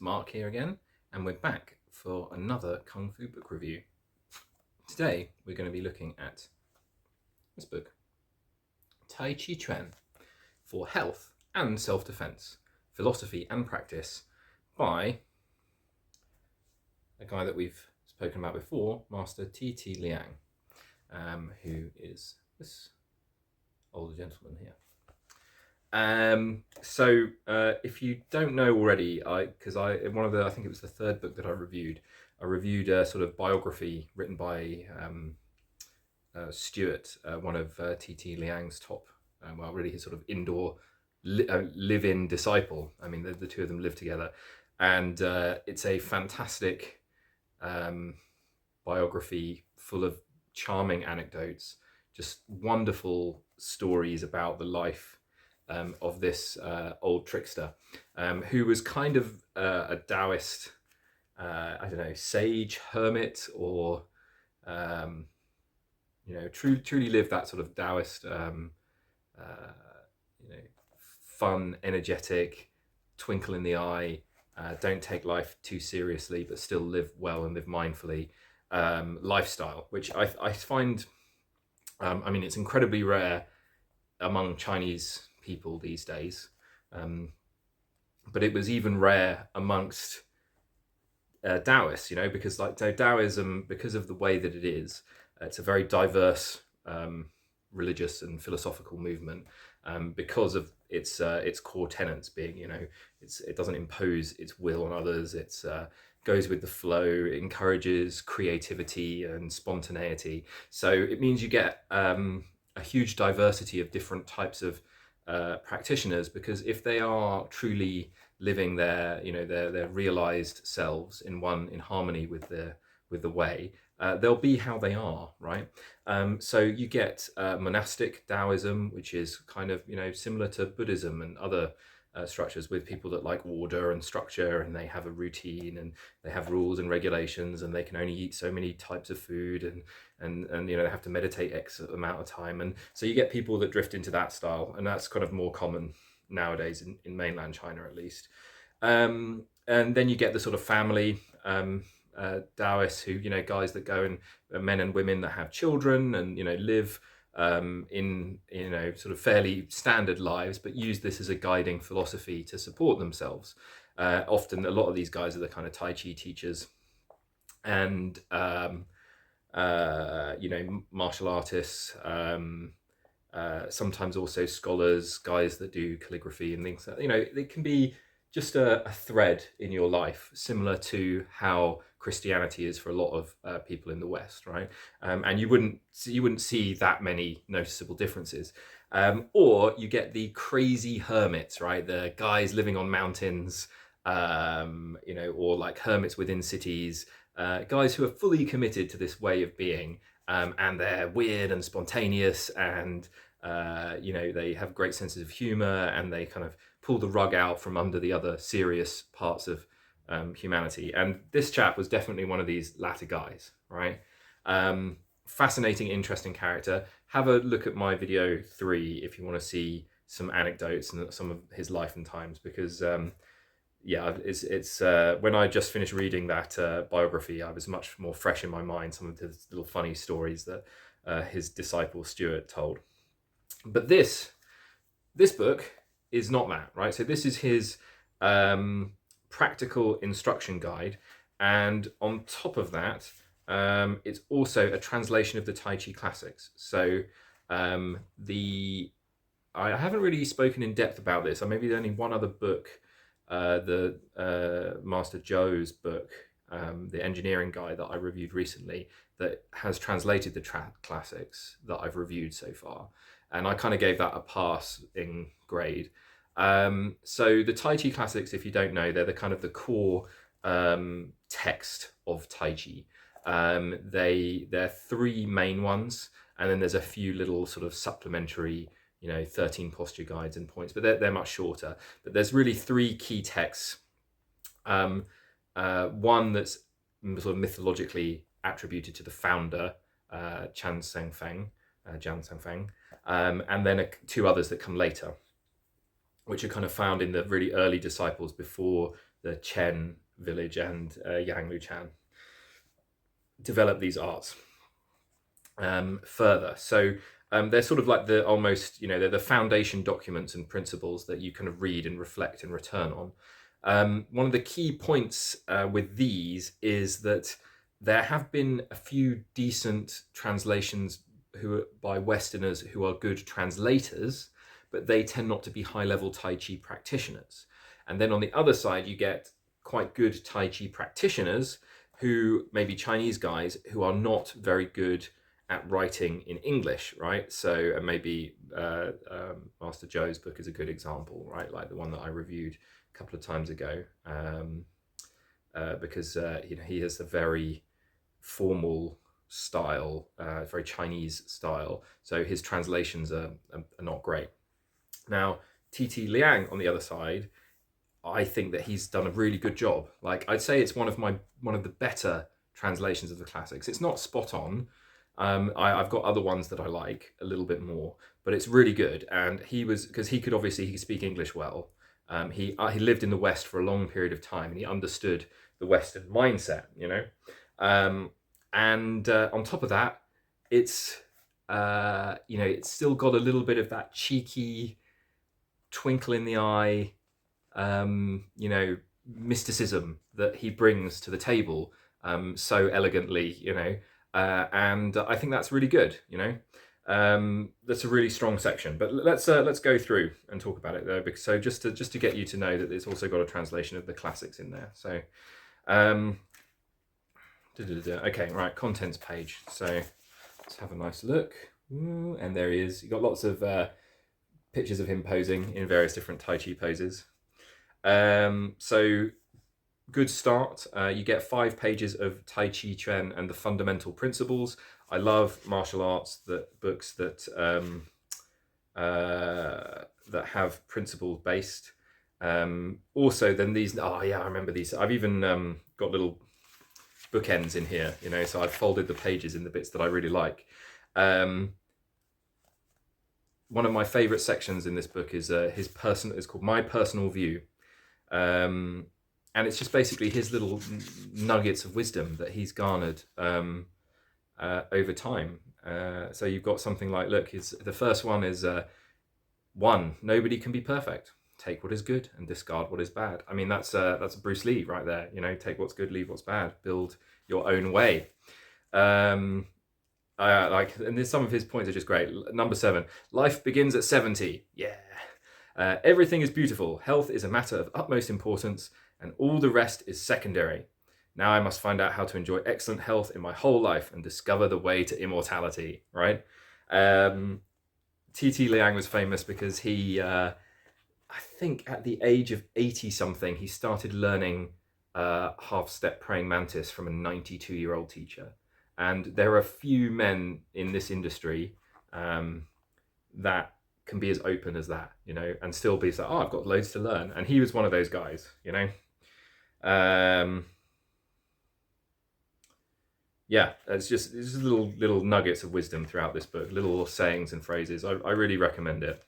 Mark here again, and we're back for another Kung Fu book review. Today we're going to be looking at this book, Tai Chi Chuan, for Health and Self-Defense, Philosophy and Practice, by a guy that we've spoken about before, Master T.T.Liang, who is this older gentleman here. If you don't know already, I think it was the third book that I reviewed a sort of biography written by Stuart, one of T.T.Liang's top, really his sort of indoor live-in disciple. I mean, the two of them live together, and it's a fantastic biography full of charming anecdotes, just wonderful stories about the life of this old trickster, who was kind of a Taoist, sage, hermit, or truly lived that sort of Taoist, fun, energetic, twinkle in the eye, don't take life too seriously, but still live well and live mindfully lifestyle, which I find, it's incredibly rare among Chinese people these days, but it was even rare amongst Taoists, because Taoism, because of the way that it is, it's a very diverse religious and philosophical movement, because of its core tenets being, it doesn't impose its will on others. It's goes with the flow, it encourages creativity and spontaneity. So it means you get a huge diversity of different types of practitioners, because if they are truly living their realized selves in harmony with the way, they'll be how they are, right? So you get monastic Taoism, which is kind of similar to Buddhism and other structures, with people that like order and structure, and they have a routine and they have rules and regulations, and they can only eat so many types of food, and they have to meditate X amount of time. And so you get people that drift into that style, and that's kind of more common nowadays in mainland China, at least. And then you get the sort of family Taoists, who guys that go, and men and women that have children and live in sort of fairly standard lives, but use this as a guiding philosophy to support themselves. Often a lot of these guys are the kind of Tai Chi teachers, and martial artists, sometimes also scholars, guys that do calligraphy and things. It can be just a thread in your life, similar to how Christianity is for a lot of people in the West, right? And you wouldn't see that many noticeable differences. Or you get the crazy hermits, right? The guys living on mountains, or like hermits within cities, guys who are fully committed to this way of being, and they're weird and spontaneous, and they have great senses of humor, and they kind of pull the rug out from under the other serious parts of humanity. And this chap was definitely one of these latter guys, right? Fascinating, interesting character. Have a look at my video 3 if you want to see some anecdotes and some of his life and times, because it's when I just finished reading that biography, I was much more fresh in my mind some of the little funny stories that his disciple Stuart told. But this book is not that, right? So this is his practical instruction guide, and on top of that, it's also a translation of the Tai Chi classics. So I haven't really spoken in depth about this. Maybe there's only one other book, the Master Zhou's book, the engineering guy that I reviewed recently, that has translated the classics that I've reviewed so far, and I kind of gave that a passing grade. So the Tai Chi classics, if you don't know, they're the kind of the core text of Tai Chi. They're 3 main ones, and then there's a few little sort of supplementary 13 posture guides and points, but they're much shorter. But there's really 3 key texts. One that's sort of mythologically attributed to the founder, Jan Sangfeng, and then 2 others that come later, which are kind of found in the really early disciples before the Chen village and Yangluchan, develop these arts further. So they're sort of like the almost, they're the foundation documents and principles that you kind of read and reflect and return on. One of the key points with these is that there have been a few decent translations by Westerners who are good translators, but they tend not to be high-level Tai Chi practitioners. And then on the other side, you get quite good Tai Chi practitioners who may be Chinese guys who are not very good at writing in English, right? So maybe Master Joe's book is a good example, right? Like the one that I reviewed a couple of times ago, because he has a very formal style, very Chinese style. So his translations are not great. Now, T.T.Liang on the other side, I think that he's done a really good job. Like, I'd say it's one of the better translations of the classics. It's not spot on. I've got other ones that I like a little bit more, but it's really good. And because he could speak English well. He lived in the West for a long period of time, and he understood the Western mindset, and on top of that, it's it's still got a little bit of that cheeky twinkle in the eye, mysticism that he brings to the table so elegantly, and I think that's really good. That's a really strong section. But let's go through and talk about it though, because just to get you to know that it's also got a translation of the classics in there. So, okay, right, contents page. So let's have a nice look. Ooh, and there he is. You got lots of pictures of him posing in various different Tai Chi poses. So good start. You get 5 pages of Tai Chi Chuan and the fundamental principles. I love martial arts books that have principles based. Also, then these. Oh yeah, I remember these. I've even got little bookends in here. So I've folded the pages in the bits that I really like. One of my favourite sections in this book is it's called My Personal View. And it's just basically his little nuggets of wisdom that he's garnered over time. So you've got something like, look, the first one is 1, nobody can be perfect. Take what is good and discard what is bad. I mean, that's Bruce Lee right there. Take what's good, leave what's bad. Build your own way. And some of his points are just great. Number 7, life begins at 70. Yeah. Everything is beautiful. Health is a matter of utmost importance, and all the rest is secondary. Now I must find out how to enjoy excellent health in my whole life and discover the way to immortality. Right? T.T.Liang was famous because he, I think at the age of 80 something, he started learning half-step praying mantis from a 92-year-old teacher. And there are a few men in this industry that can be as open as that, and still be like, I've got loads to learn. And he was one of those guys, Yeah, it's just little nuggets of wisdom throughout this book, little sayings and phrases. I really recommend it.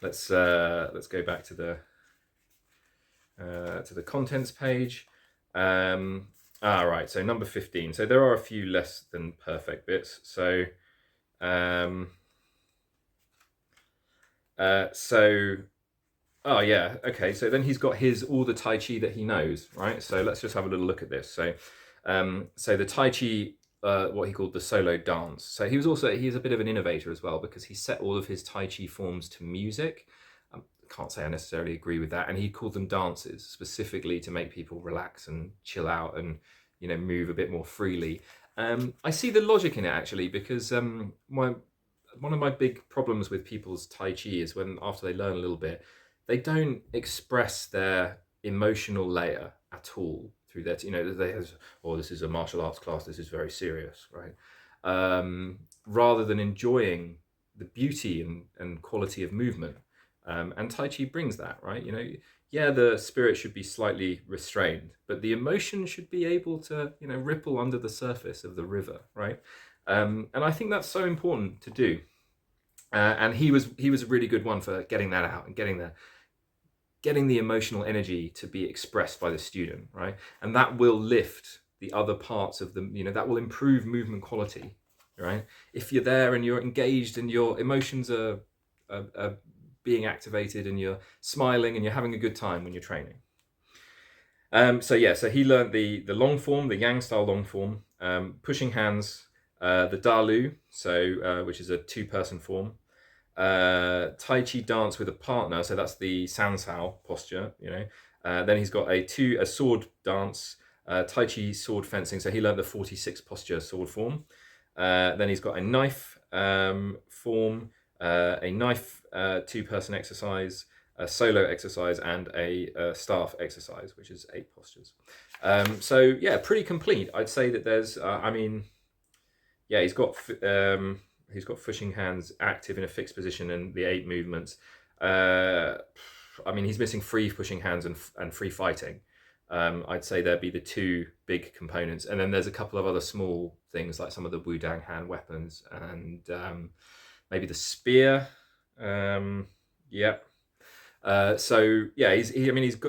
Let's go back to the contents page. Right, so number 15. So there are a few less than perfect bits. So oh yeah, okay. So then he's got all the Tai Chi that he knows, right? So let's just have a little look at this. So the Tai Chi, what he called the solo dance. So he's a bit of an innovator as well, because he set all of his Tai Chi forms to music. Can't say I necessarily agree with that. And he called them dances specifically to make people relax and chill out and, move a bit more freely. I see the logic in it actually, because one of my big problems with people's Tai Chi is when after they learn a little bit, they don't express their emotional layer at all through their, this is a martial arts class, this is very serious, right? Rather than enjoying the beauty and quality of movement. And Tai Chi brings that, right? The spirit should be slightly restrained, but the emotion should be able to, ripple under the surface of the river, right? And I think that's so important to do. And he was a really good one for getting that out and getting there. getting the emotional energy to be expressed by the student, right? And that will lift the other parts of the, that will improve movement quality, right? If you're there and you're engaged and your emotions are being activated and you're smiling and you're having a good time when you're training. So he learned the long form, the Yang style long form, pushing hands, the Dalu, which is a 2-person form, Tai Chi dance with a partner, so that's the Sansao posture, then he's got a sword dance, Tai Chi sword fencing, so he learned the 46 posture sword form. Then he's got a knife form, a knife 2-person exercise, a solo exercise, and a staff exercise, which is 8 postures. Pretty complete. I'd say that there's, he's got pushing hands active in a fixed position and the 8 movements. He's missing free pushing hands and free fighting. I'd say there'd be the 2 big components, and then there's a couple of other small things like some of the Wudang hand weapons and maybe the spear. He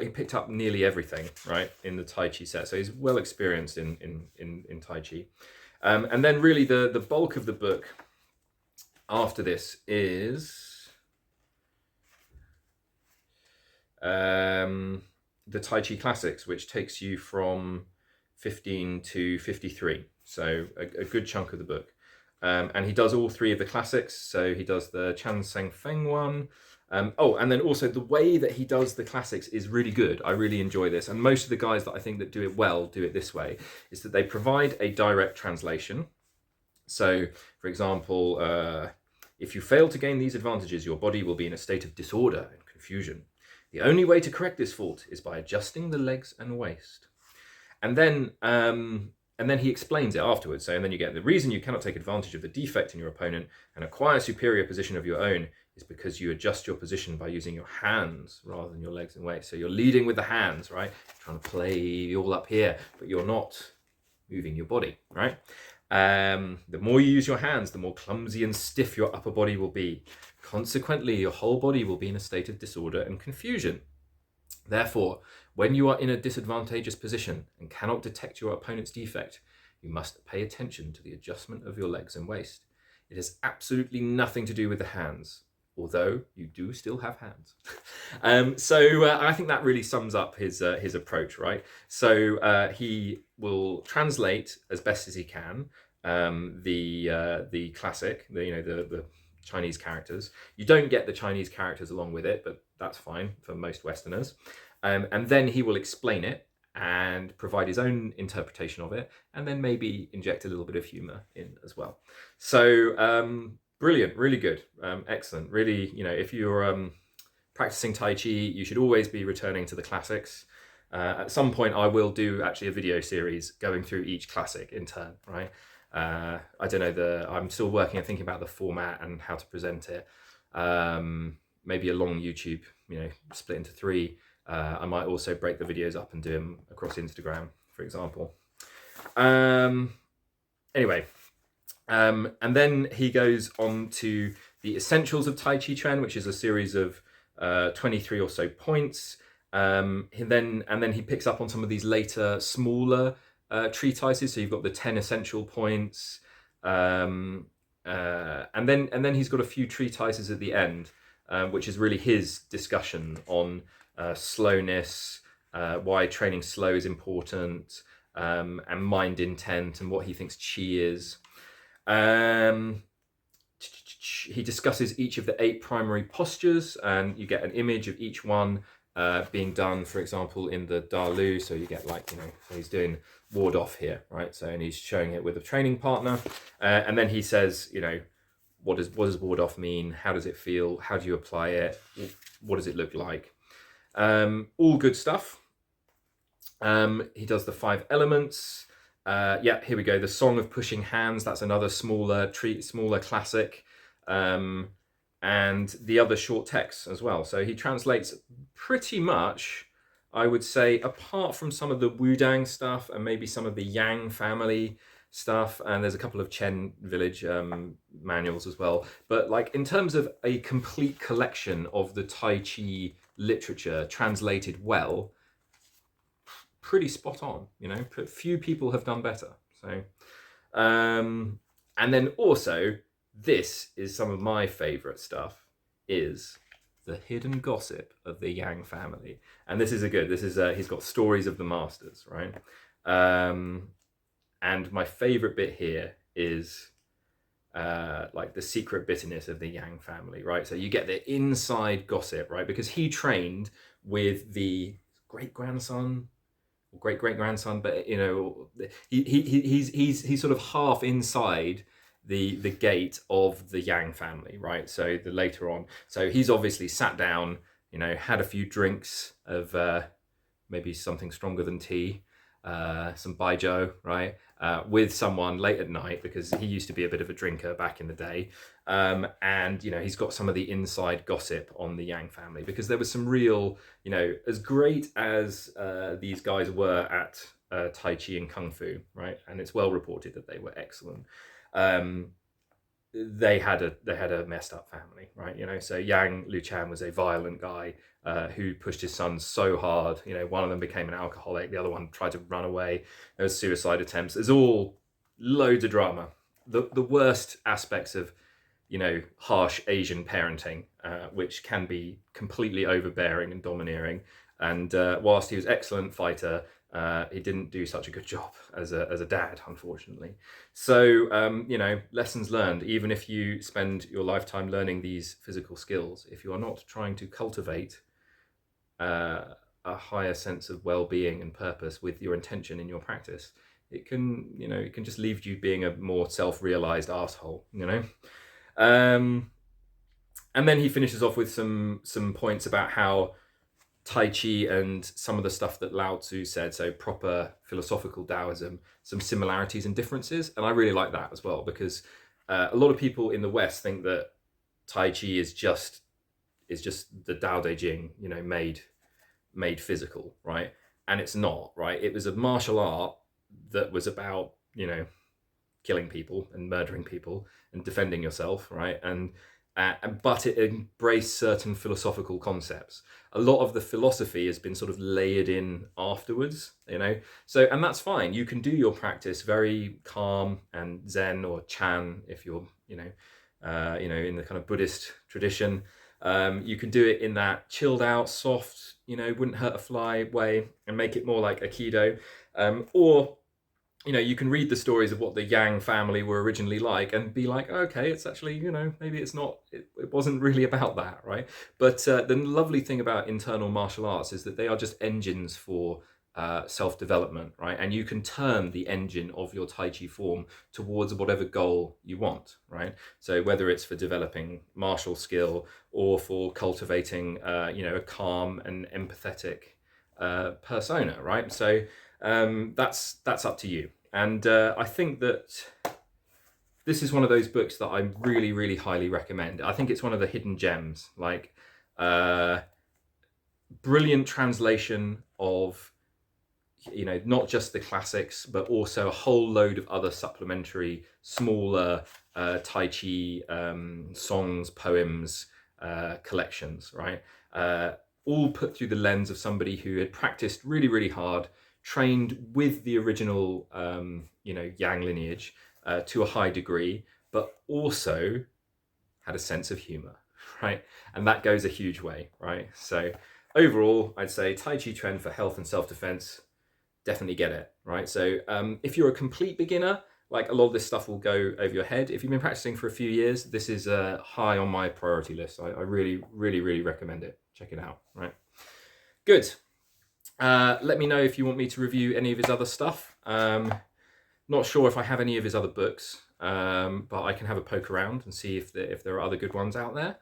picked up nearly everything, right, in the Tai Chi set, so he's well experienced in Tai Chi. And then really the bulk of the book after this is the Tai Chi Classics, which takes you from 15 to 53, so a good chunk of the book. And he does all 3 of the classics, so he does the Chan Seng Feng one. And then also the way that he does the classics is really good. I really enjoy this, and most of the guys that I think that do it well do it this way, is that they provide a direct translation. So, for example, if you fail to gain these advantages, your body will be in a state of disorder and confusion. The only way to correct this fault is by adjusting the legs and waist. And then he explains it afterwards. So, and then you get the reason you cannot take advantage of the defect in your opponent and acquire a superior position of your own is because you adjust your position by using your hands rather than your legs and waist. So you're leading with the hands, right? Trying to play all up here, but you're not moving your body, right? The more you use your hands, the more clumsy and stiff your upper body will be. Consequently, your whole body will be in a state of disorder and confusion. Therefore, when you are in a disadvantageous position and cannot detect your opponent's defect, you must pay attention to the adjustment of your legs and waist. It has absolutely nothing to do with the hands, although you do still have hands. I think that really sums up his approach, right? So he will translate as best as he can the classic, the Chinese characters. You don't get the Chinese characters along with it, but that's fine for most Westerners. And then he will explain it and provide his own interpretation of it, and then maybe inject a little bit of humor in as well. So brilliant, really good, excellent. Really, if you're practicing Tai Chi, you should always be returning to the classics. At some point, I will do actually a video series going through each classic in turn, right? I don't know, I'm still working and thinking about the format and how to present it. Maybe a long YouTube, split into 3. I might also break the videos up and do them across Instagram, for example. Anyway, and then he goes on to the Essentials of Tai Chi Chuan, which is a series of 23 or so points. And then he picks up on some of these later, smaller treatises. So you've got the 10 essential points, and then he's got a few treatises at the end, which is really his discussion on slowness, why training slow is important, and mind intent, and what he thinks Qi is. He discusses each of the 8 primary postures, and you get an image of each one being done, for example, in the Dalu. So you get so he's doing ward off here, right? So, and he's showing it with a training partner. And then he says, what does ward off mean? How does it feel? How do you apply it? What does it look like? All good stuff. He does the 5 elements. Here we go. The Song of Pushing Hands. That's another smaller classic. And the other short texts as well. So he translates pretty much, I would say, apart from some of the Wudang stuff and maybe some of the Yang family stuff, and there's a couple of Chen village manuals as well. But in terms of a complete collection of the Tai Chi literature translated well, pretty spot on. You know, few people have done better. So, and then also, this is some of my favorite stuff, is the hidden gossip of the Yang family. And this is he's got stories of the masters, right? And my favorite bit here is like the secret bitterness of the Yang family, right? So you get the inside gossip, right? Because he trained with the great grandson, but you know, he's sort of half inside the gate of the Yang family, right? So the later on, so he's obviously sat down, you know, had a few drinks of maybe something stronger than tea, some baijiu, right, with someone late at night, because he used to be a bit of a drinker back in the day, and you know, he's got some of the inside gossip on the Yang family, because there was some real, you know, as great as these guys were at Tai Chi and Kung Fu, right, and it's well reported that they were excellent. They had a messed up family, right? You know, so Yang Luchan was a violent guy who pushed his sons so hard. You know, one of them became an alcoholic, the other one tried to run away. There was suicide attempts. There's all loads of drama. The worst aspects of, you know, harsh Asian parenting, which can be completely overbearing and domineering. And whilst he was an excellent fighter, he didn't do such a good job as a dad, unfortunately. So, you know, lessons learned. Even if you spend your lifetime learning these physical skills, if you are not trying to cultivate a higher sense of well-being and purpose with your intention in your practice, it can, you know, it can just leave you being a more self-realized asshole, you know. And then he finishes off with some points about how Tai Chi and some of the stuff that Lao Tzu said, so proper philosophical Taoism, some similarities and differences. And I really like that as well, because a lot of people in the West think that Tai Chi is just the Tao Te Ching, you know, made physical, right? And it's not, right? It was a martial art that was about, you know, killing people and murdering people and defending yourself, right? But it embraced certain philosophical concepts. A lot of the philosophy has been sort of layered in afterwards, you know. So, and that's fine. You can do your practice very calm and Zen or Chan if you're, you know, in the kind of Buddhist tradition. You can do it in that chilled out, soft, you know, wouldn't hurt a fly way, and make it more like Aikido, or you know, you can read the stories of what the Yang family were originally like and be like, okay, it's actually, you know, maybe it's not, it wasn't really about that, right? But the lovely thing about internal martial arts is that they are just engines for self-development, right? And you can turn the engine of your Tai Chi form towards whatever goal you want, right? So whether it's for developing martial skill or for cultivating, you know, a calm and empathetic persona, right? So that's up to you. And I think that this is one of those books that I really, really highly recommend. I think it's one of the hidden gems, like brilliant translation of, you know, not just the classics, but also a whole load of other supplementary, smaller Tai Chi songs, poems, collections, right? All put through the lens of somebody who had practiced really, really hard, trained with the original, you know, Yang lineage to a high degree, but also had a sense of humor, right? And that goes a huge way, right? So overall, I'd say Tai Chi Chuan for health and self-defense, definitely get it, right? So if you're a complete beginner, like a lot of this stuff will go over your head. If you've been practicing for a few years, this is high on my priority list. I really, really, really recommend it. Check it out, right? Good. Let me know if you want me to review any of his other stuff. Not sure if I have any of his other books, but I can have a poke around and see if there are other good ones out there.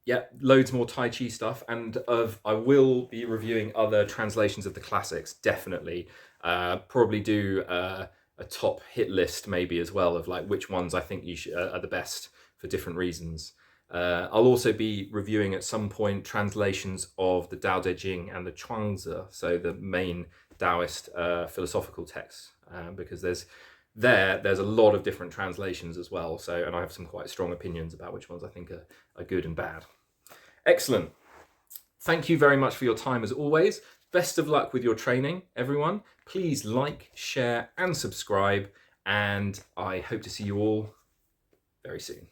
Yeah, loads more Tai Chi stuff, and I will be reviewing other translations of the classics, definitely. Probably do a top hit list maybe as well of like which ones I think are the best for different reasons. I'll also be reviewing at some point translations of the Tao Te Ching and the Chuang-Tzu, so the main Taoist philosophical texts, because there's a lot of different translations as well. So, and I have some quite strong opinions about which ones I think are good and bad. Excellent. Thank you very much for your time as always. Best of luck with your training, everyone. Please like, share, and subscribe. And I hope to see you all very soon.